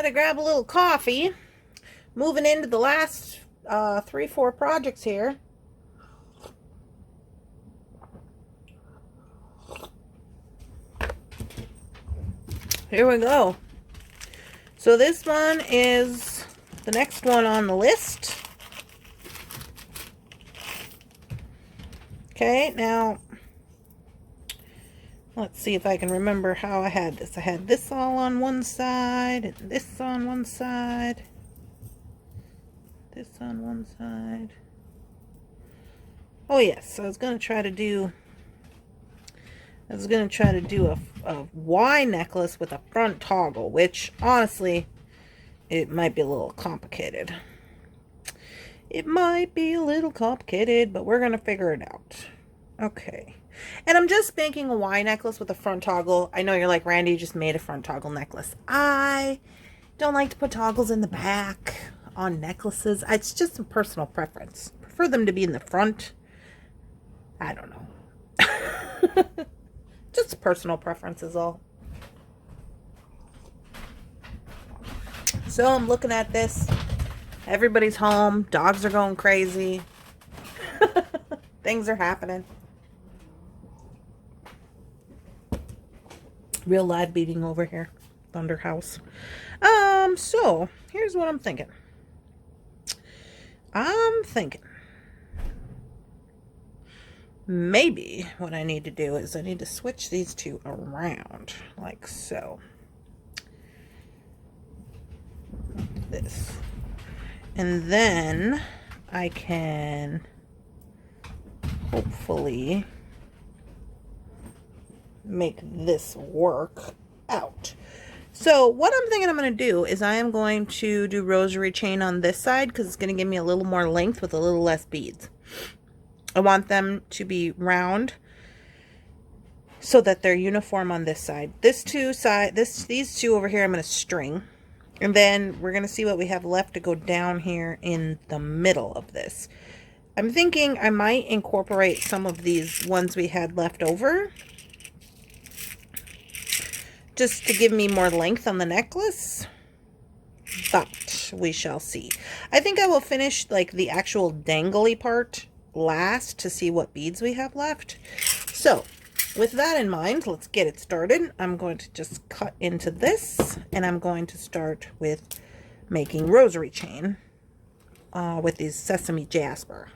to grab a little coffee. Moving into the last 3-4 projects here. Here we go. So this one is the next one on the list. Okay, now let's see if I can remember how I had this. I had this all on one side, and this on one side, this on one side. Oh yes, I was going to try to do a Y necklace with a front toggle, which honestly, it might be a little complicated. It might be a little complicated, but we're going to figure it out. Okay. And I'm just making a Y necklace with a front toggle. I know you're like, Randy, you just made a front toggle necklace. I don't like to put toggles in the back on necklaces. It's just a personal preference. I prefer them to be in the front. I don't know. Just a personal preference is all. So I'm looking at this. Everybody's home. Dogs are going crazy. Things are happening. Real live beating over here. Thunderhouse. So here's what I'm thinking. Maybe what I need to do is I need to switch these two around like so. This. And then I can hopefully make this work out. So what I'm thinking I'm going to do is I am going to do rosary chain on this side because it's going to give me a little more length with a little less beads. I want them to be round so that they're uniform on this side. These two over here I'm going to string. And then we're going to see what we have left to go down here in the middle of this. I'm thinking I might incorporate some of these ones we had left over, just to give me more length on the necklace. But we shall see. I think I will finish like the actual dangly part last to see what beads we have left. So with that in mind, let's get it started. I'm going to just cut into this, and I'm going to start with making rosary chain with these sesame jasper.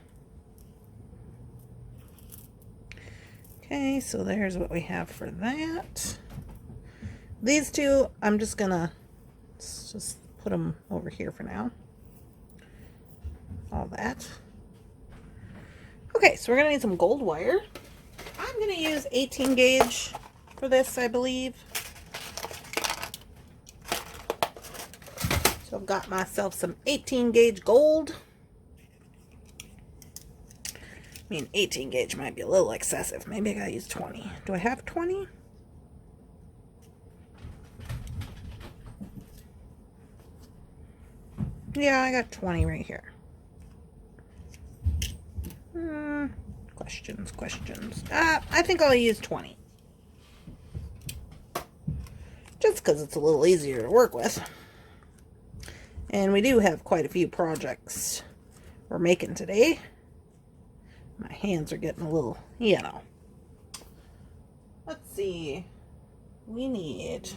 Okay, so there's what we have for that. These two, I'm just gonna just put them over here for now. All that. Okay, so we're gonna need some gold wire. I'm going to use 18 gauge for this, I believe. So I've got myself some 18 gauge gold. I mean, 18 gauge might be a little excessive. Maybe I gotta use 20. Do I have 20? Yeah, I got 20 right here. Questions. I think I'll use 20. Just because it's a little easier to work with. And we do have quite a few projects we're making today. My hands are getting a little, you know. Let's see. We need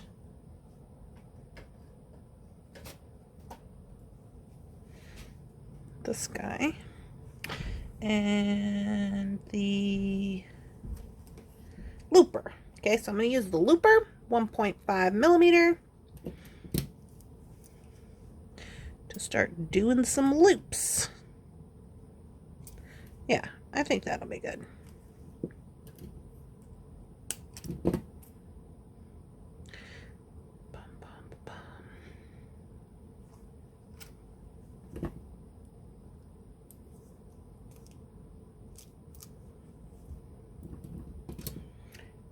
this guy. And the looper. Okay, so I'm going to use the looper, 1.5 millimeter, to start doing some loops. Yeah, I think that'll be good.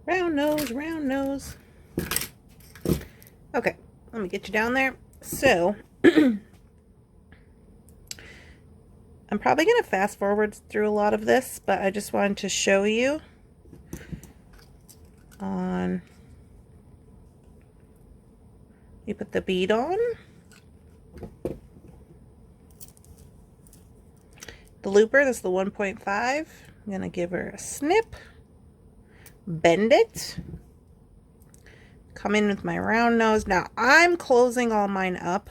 Round nose, round nose. Okay, let me get you down there. So, I'm probably going to fast forward through a lot of this, but I just wanted to show you on, you put the bead on, the looper. This is the 1.5. I'm going to give her a snip, bend it, come in with my round nose. Now I'm closing all mine up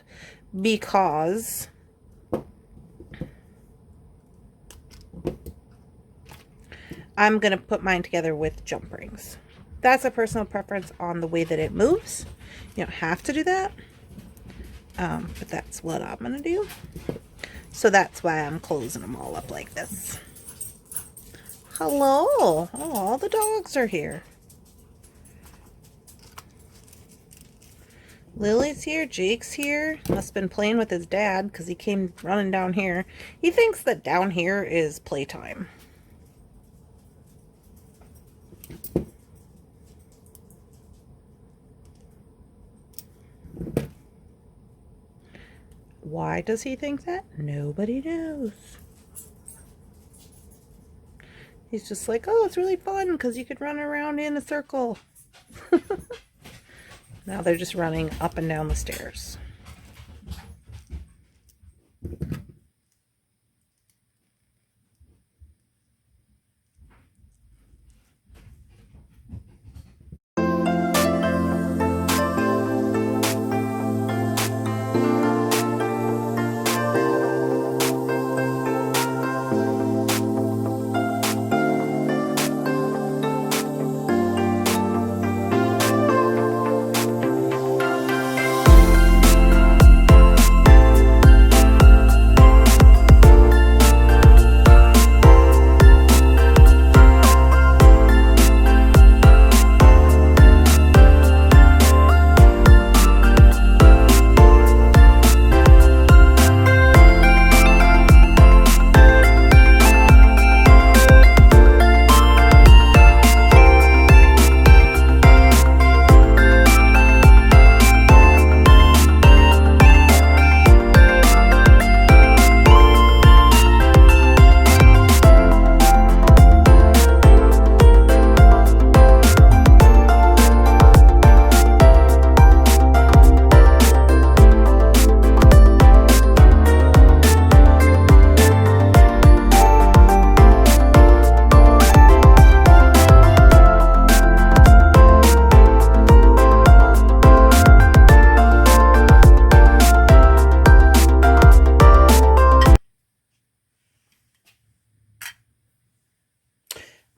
because I'm going to put mine together with jump rings. That's a personal preference on the way that it moves. You don't have to do that, but that's what I'm going to do. So that's why I'm closing them all up like this. Hello. Oh, all the dogs are here. Lily's here. Jake's here. Must have been playing with his dad because he came running down here. He thinks that down here is playtime. Why does he think that? Nobody knows. He's just like, oh, it's really fun because you could run around in a circle. Now they're just running up and down the stairs.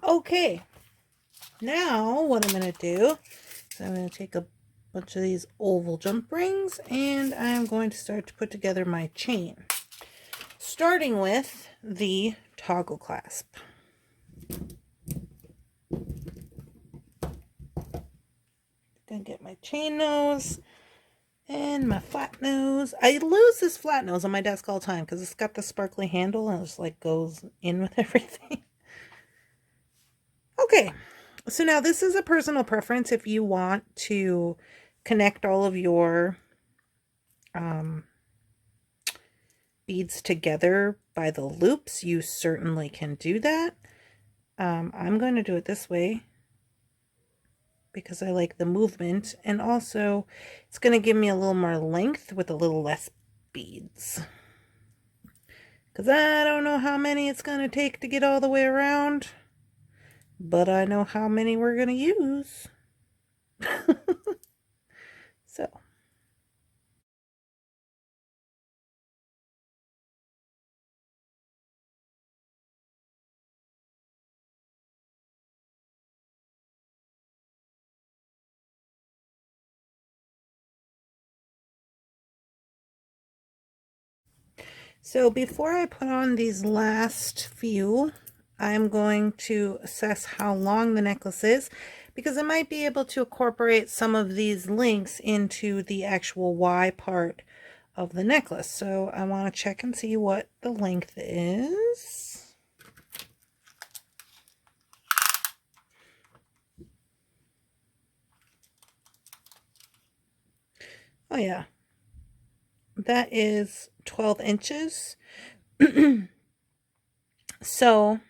Okay, now what I'm going to do is I'm going to take a bunch of these oval jump rings and I'm going to start to put together my chain, starting with the toggle clasp. Gonna get my chain nose and my flat nose. I lose this flat nose on my desk all the time because it's got the sparkly handle and it just like goes in with everything. Okay, so now this is a personal preference. If you want to connect all of your beads together by the loops, you certainly can do that. I'm going to do it this way because I like the movement, and also it's going to give me a little more length with a little less beads, because I don't know how many it's going to take to get all the way around, but I know how many we're going to use. So before I put on these last few, I'm going to assess how long the necklace is, because I might be able to incorporate some of these links into the actual Y part of the necklace. So I want to check and see what the length is. Oh yeah, that is 12 inches. So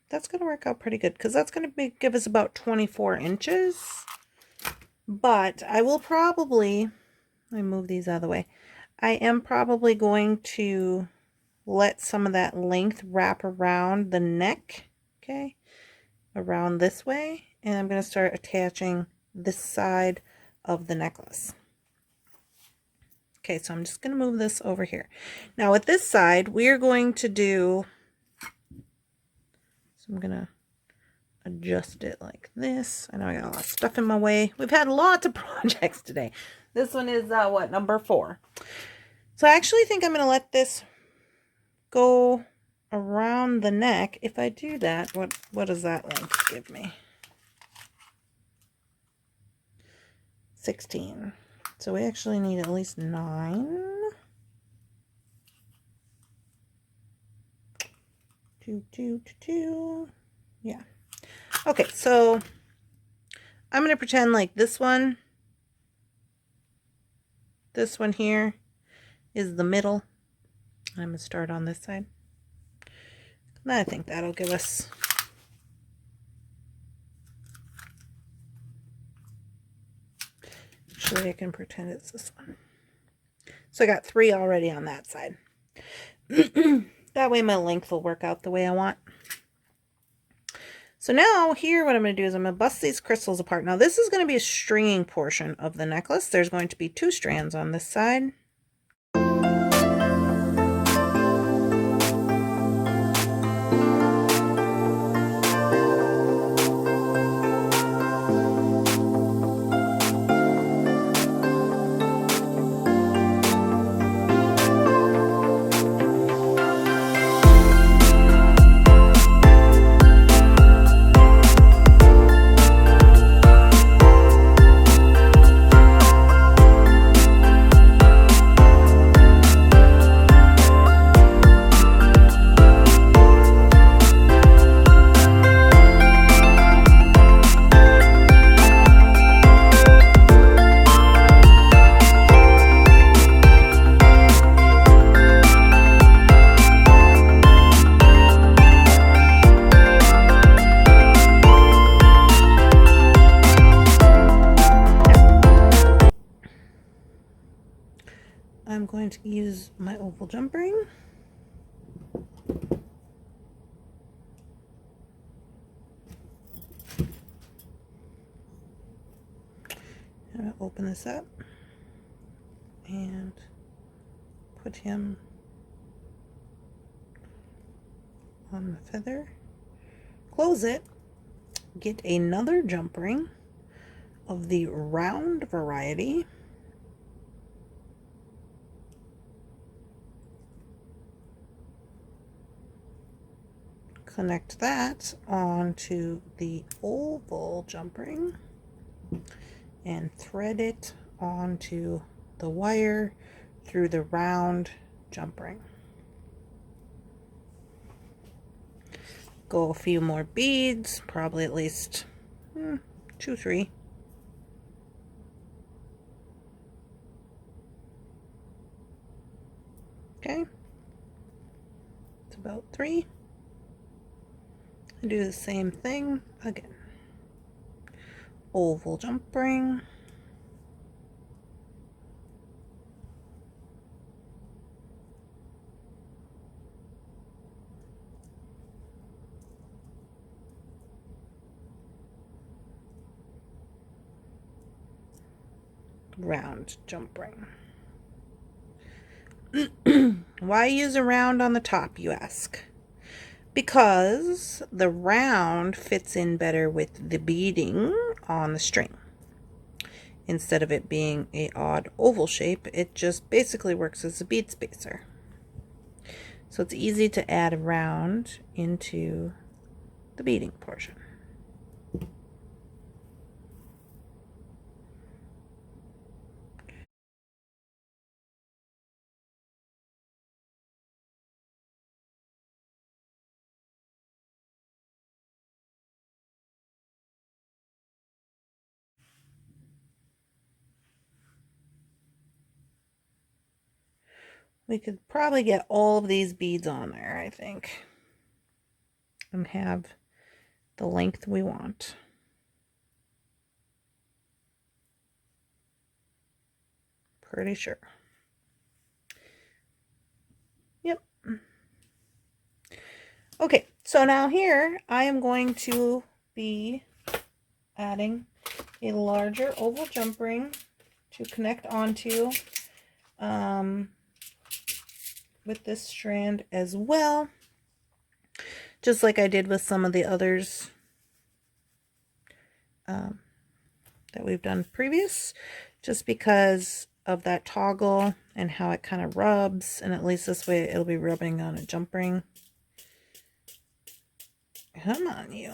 that's going to work out pretty good, because that's going to give us about 24 inches. But I will probably, let me move these out of the way. I am probably going to let some of that length wrap around the neck, okay, around this way, and I'm going to start attaching this side of the necklace. Okay, so I'm just going to move this over here. Now with this side, we're going to do, so I'm going to adjust it like this. I know I got a lot of stuff in my way. We've had lots of projects today. This one is, what, number 4. So I actually think I'm going to let this go around the neck. If I do that, what does that length give me? 16. So we actually need at least 9. 2, 2, 2, 2. Yeah. Okay, so I'm going to pretend like this one here is the middle. I'm going to start on this side. And I think that'll give us actually I can pretend it's this one. So I got 3 already on that side. That way my length will work out the way I want. So now here what I'm going to do is I'm going to bust these crystals apart. Now this is going to be a stringing portion of the necklace. There's going to be 2 strands on this side. I'm going to use my oval jump ring. I'm going to open this up and put him on the feather. Close it. Get another jump ring of the round variety. Connect that onto the oval jump ring and thread it onto the wire through the round jump ring. Go a few more beads, probably at least 2, 3. Okay, it's about 3. Do the same thing again. Oval jump ring. Round jump ring. Why use a round on the top, you ask? Because the round fits in better with the beading on the string. Instead of it being an odd oval shape, it just basically works as a bead spacer. So it's easy to add a round into the beading portion. We could probably get all of these beads on there, I think, and have the length we want. Pretty sure. Yep. Okay, so now here I am going to be adding a larger oval jump ring to connect onto with this strand as well, just like I did with some of the others that we've done previous, just because of that toggle and how it kind of rubs, and at least this way it'll be rubbing on a jump ring. Come on, you.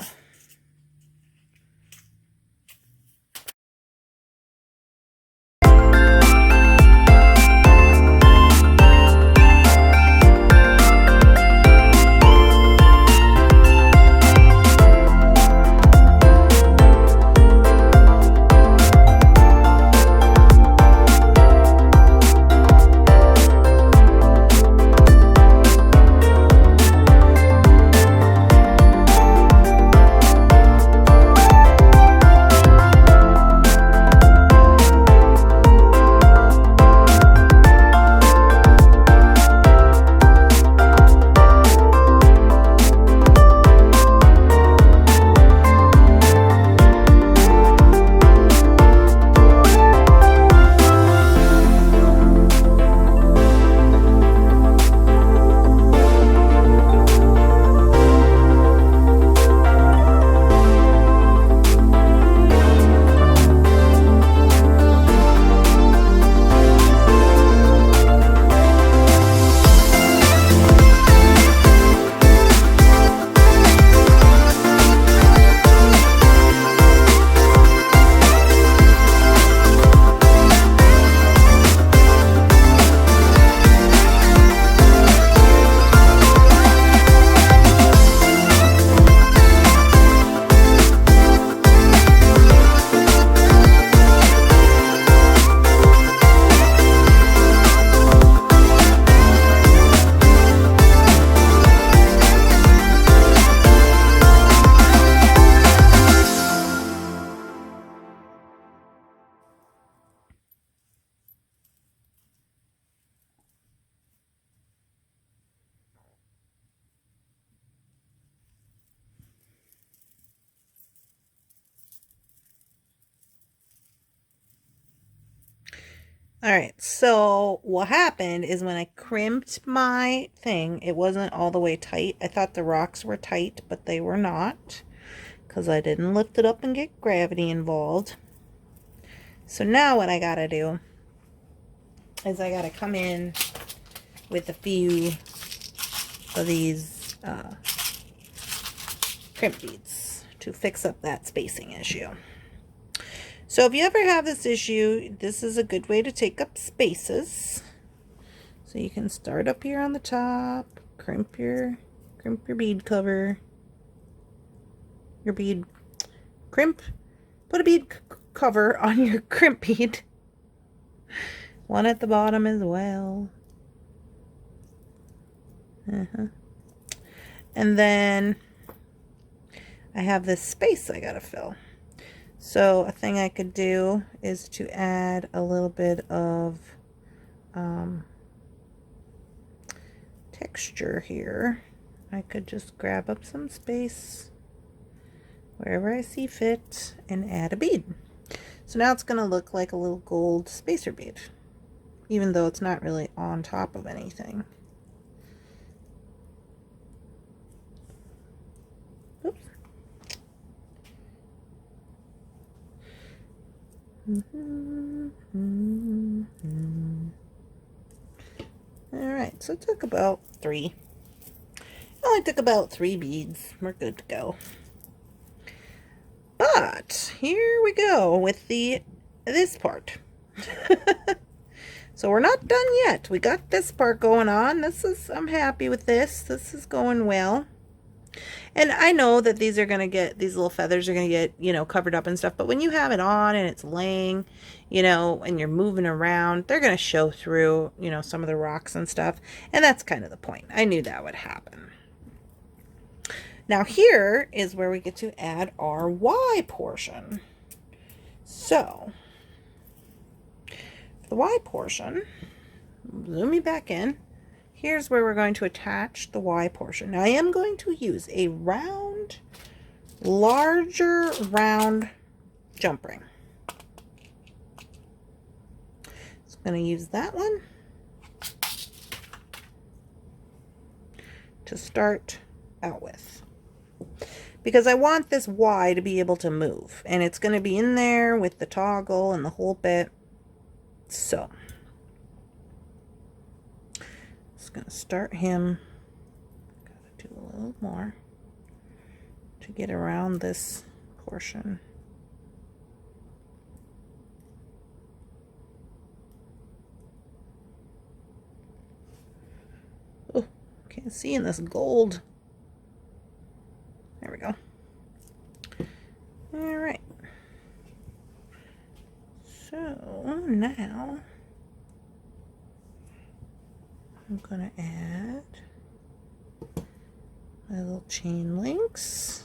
All right, so what happened is when I crimped my thing, it wasn't all the way tight. I thought the rocks were tight, but they were not, because I didn't lift it up and get gravity involved. So now what I gotta do is I gotta come in with a few of these crimp beads to fix up that spacing issue. So if you ever have this issue, this is a good way to take up spaces. So you can start up here on the top, crimp your bead cover, your bead crimp, put a bead cover on your crimp bead. One at the bottom as well. And then I have this space I gotta fill. So a thing I could do is to add a little bit of texture here. I could just grab up some space wherever I see fit and add a bead. So now it's going to look like a little gold spacer bead, even though it's not really on top of anything. Oops. Alright, so it took about 3. It only took about 3 beads. We're good to go. But here we go with this part. So we're not done yet. We got this part going on. I'm happy with this. This is going well. And I know that these little feathers are going to get, covered up and stuff. But when you have it on and it's laying, and you're moving around, they're going to show through, some of the rocks and stuff. And that's kind of the point. I knew that would happen. Now here is where we get to add our Y portion. So, for the Y portion, zoom me back in. here's where we're going to attach the Y portion. Now I am going to use a round, larger round jump ring. So I'm going to use that one to start out with, because I want this Y to be able to move, and it's going to be in there with the toggle and the whole bit. So just going to start him. Gotta do a little more to get around this portion. Oh, can't see in this gold. There we go. All right. So now I'm going to add my little chain links.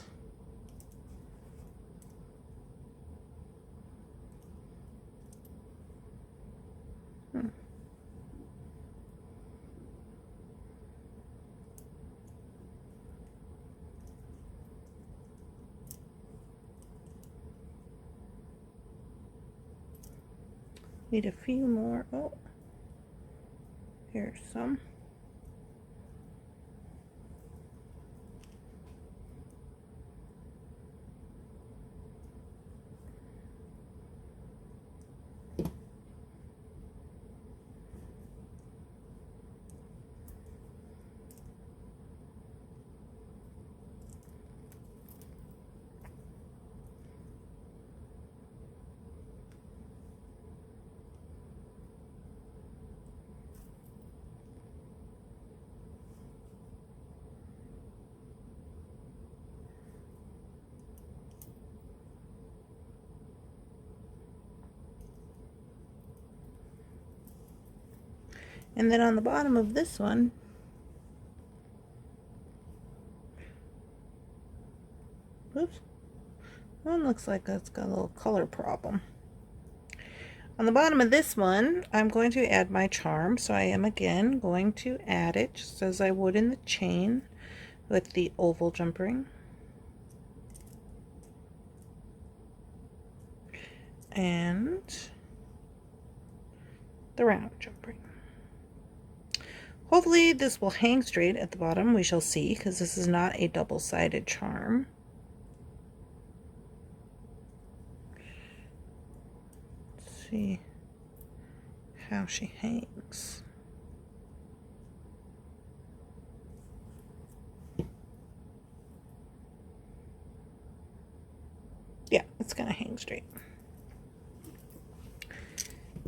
Need a few more. Oh, here's some. And then on the bottom of this one, oops, one looks like it's got a little color problem. On the bottom of this one, I'm going to add my charm. So I am again going to add it just as I would in the chain with the oval jump ring. And the round jump ring. Hopefully this will hang straight at the bottom. We shall see, because this is not a double-sided charm. Let's see how she hangs. Yeah, it's gonna hang straight.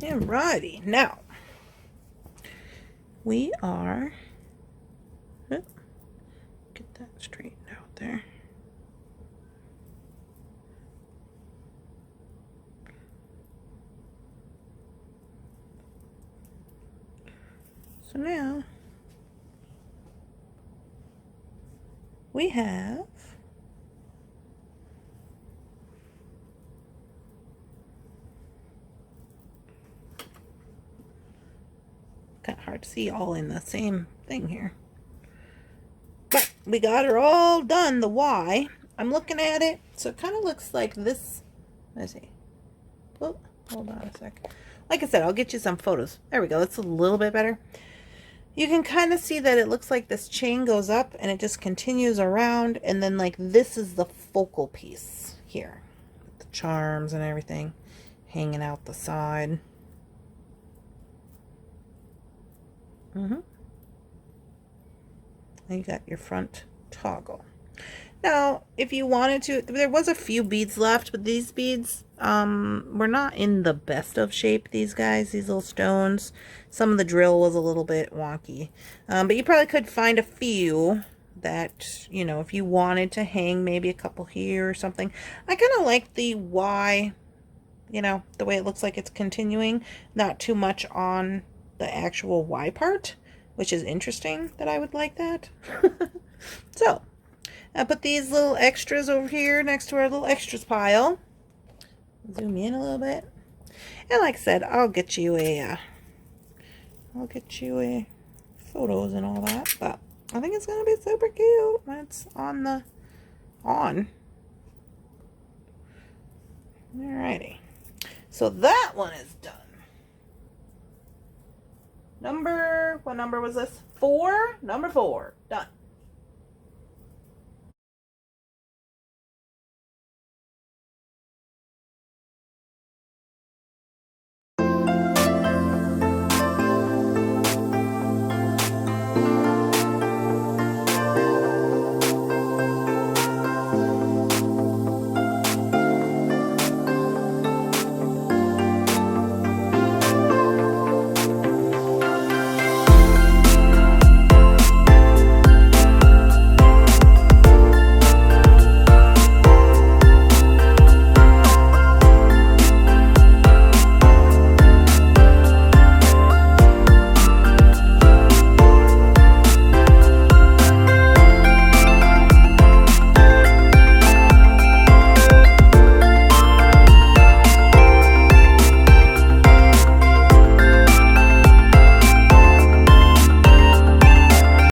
Alrighty, now we are, get that straightened out there. So now we have kind of hard to see all in the same thing here. But we got her all done, the Y. I'm looking at it, so it kind of looks like this. Let's see. Oh, hold on a sec. Like I said, I'll get you some photos. There we go. That's a little bit better. You can kind of see that it looks like this chain goes up and it just continues around, and then like this is the focal piece here. The charms and everything hanging out the side. And you got your front toggle. Now, if you wanted to, there was a few beads left, but these beads were not in the best of shape, these guys, these little stones. Some of the drill was a little bit wonky. But you probably could find a few that, you know, if you wanted to hang maybe a couple here or something. I kind of like the Y, you know, the way it looks like it's continuing, not too much on the actual Y part, which is interesting that I would like that. So I put these little extras over here next to our little extras pile. Zoom in a little bit. And like I said, I'll get you a photos and all that, but I think it's going to be super cute when it's on. Alrighty. So that one is done. What number was this? 4? Number 4. Done.